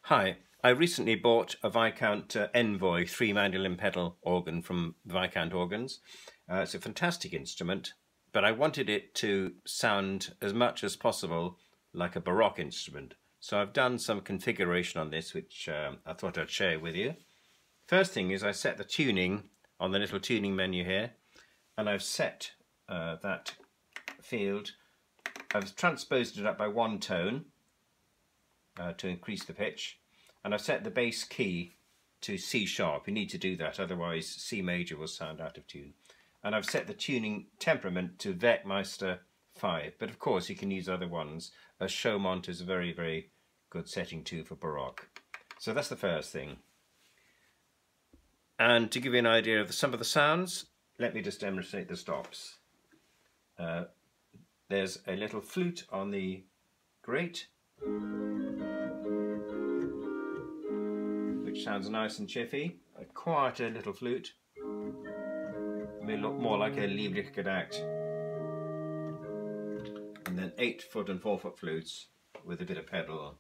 Hi, I recently bought a Viscount Envoy 3-mandolin pedal organ from Viscount Organs. It's a fantastic instrument, but I wanted it to sound as much as possible like a Baroque instrument. So I've done some configuration on this, which I thought I'd share with you. First thing is I set the tuning on the little tuning menu here, and I've set that field. I've transposed it up by 1 tone to increase the pitch, and I've set the bass key to C sharp. You need to do that, otherwise C major will sound out of tune. And I've set the tuning temperament to Werkmeister 5, but of course you can use other ones, as Chaumont is a very, very good setting too for Baroque. So that's the first thing. And to give you an idea of some of the sounds, let me just demonstrate the stops. There's a little flute on the grate, which sounds nice and chiffy. A quieter little flute. May look more like a Lieblich-Gedacht. And then 8-foot and 4-foot flutes with a bit of pedal.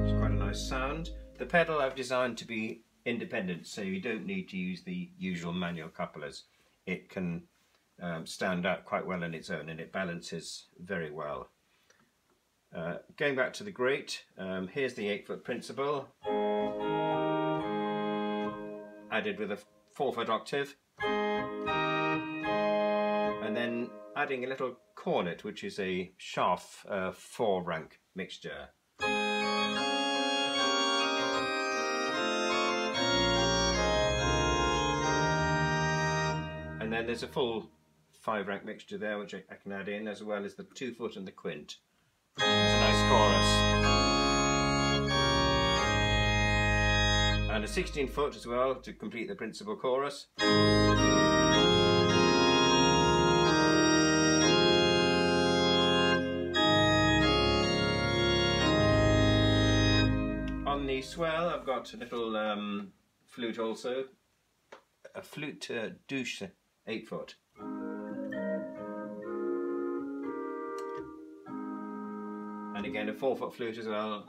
It's quite a nice sound. The pedal I've designed to be independent, so you don't need to use the usual manual couplers. It can stand out quite well on its own, and it balances very well. Going back to the grate, here's the 8-foot principal, added with a 4-foot octave, and then adding a little cornet, which is a Schaff 4-rank mixture. And then there's a full 5-rank mixture there, which I can add in, as well as the 2-foot and the Quint. It's a nice chorus. And a 16-foot as well to complete the principal chorus. On the swell I've got a little flute also, a flute douche 8-foot. And again a 4-foot flute as well.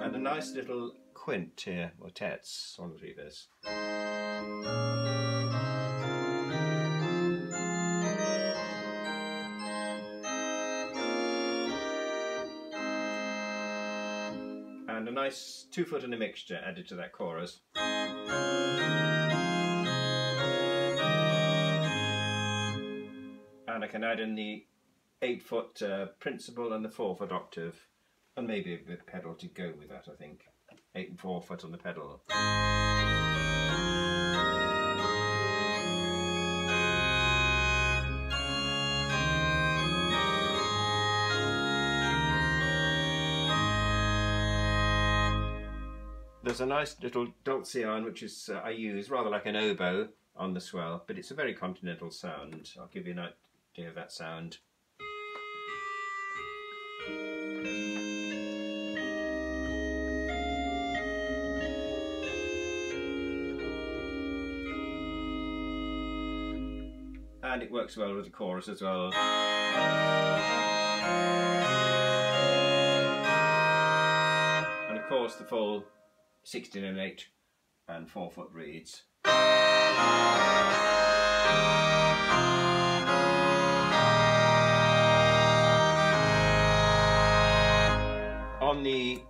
And a nice little Quint here, or tets, on the reverse. And a nice 2-foot and a mixture added to that chorus. And I can add in the 8-foot principal and the 4-foot octave, and maybe a bit of pedal to go with that, I think. 8 and 4-foot on the pedal. There's a nice little Dulcian, which is I use rather like an oboe on the swell, but it's a very continental sound. I'll give you an idea of that sound. And it works well with the chorus as well. And of course the full 16 and 8 and 4-foot reeds. On the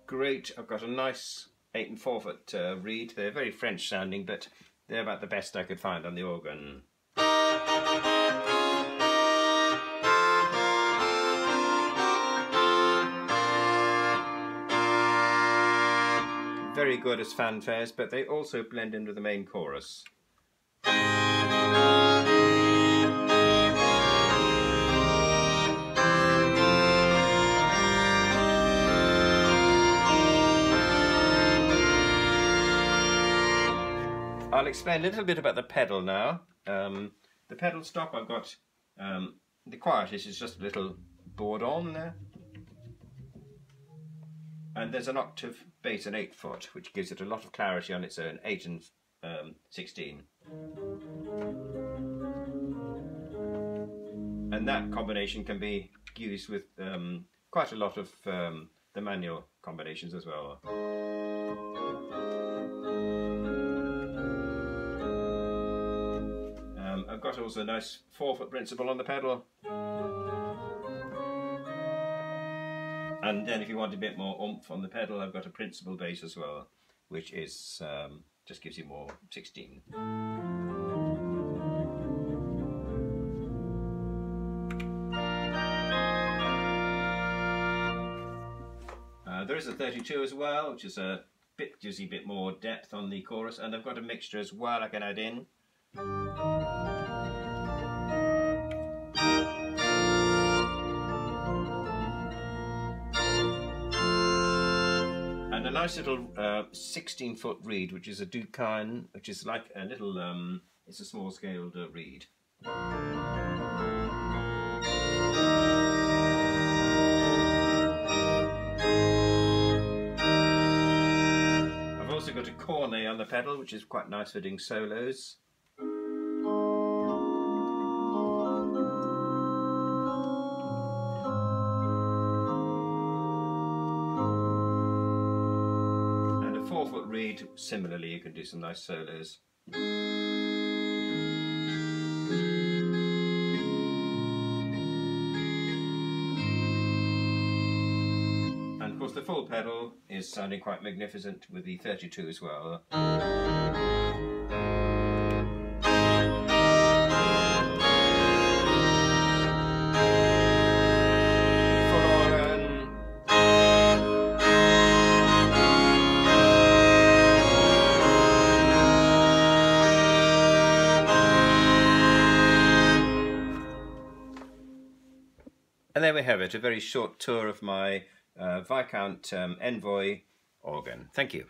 grate I've got a nice 8 and 4-foot reed. They're very French sounding, but they're about the best I could find on the organ. Very good as fanfares, but they also blend into the main chorus. I'll explain a little bit about the pedal now. The pedal stop I've got, the quietest is just a little Bordone there. And there's an octave bass and 8-foot, which gives it a lot of clarity on its own, 8 and 16. and that combination can be used with quite a lot of the manual combinations as well. I've got also a nice 4-foot principle on the pedal, and then if you want a bit more oomph on the pedal, I've got a principal bass as well, which is just gives you more 16. There is a 32 as well, which is gives you a bit more depth on the chorus, and I've got a mixture as well I can add in. And a nice little 16-foot reed, which is a Ducan, which is like a little, it's a small scaled reed. I've also got a cornet on the pedal, which is quite nice for doing solos. And a 4-foot reed, similarly, you can do some nice solos. The full pedal is sounding quite magnificent with the 32 as well. Full organ. And there we have it, a very short tour of my Viscount Envoy organ. Thank you.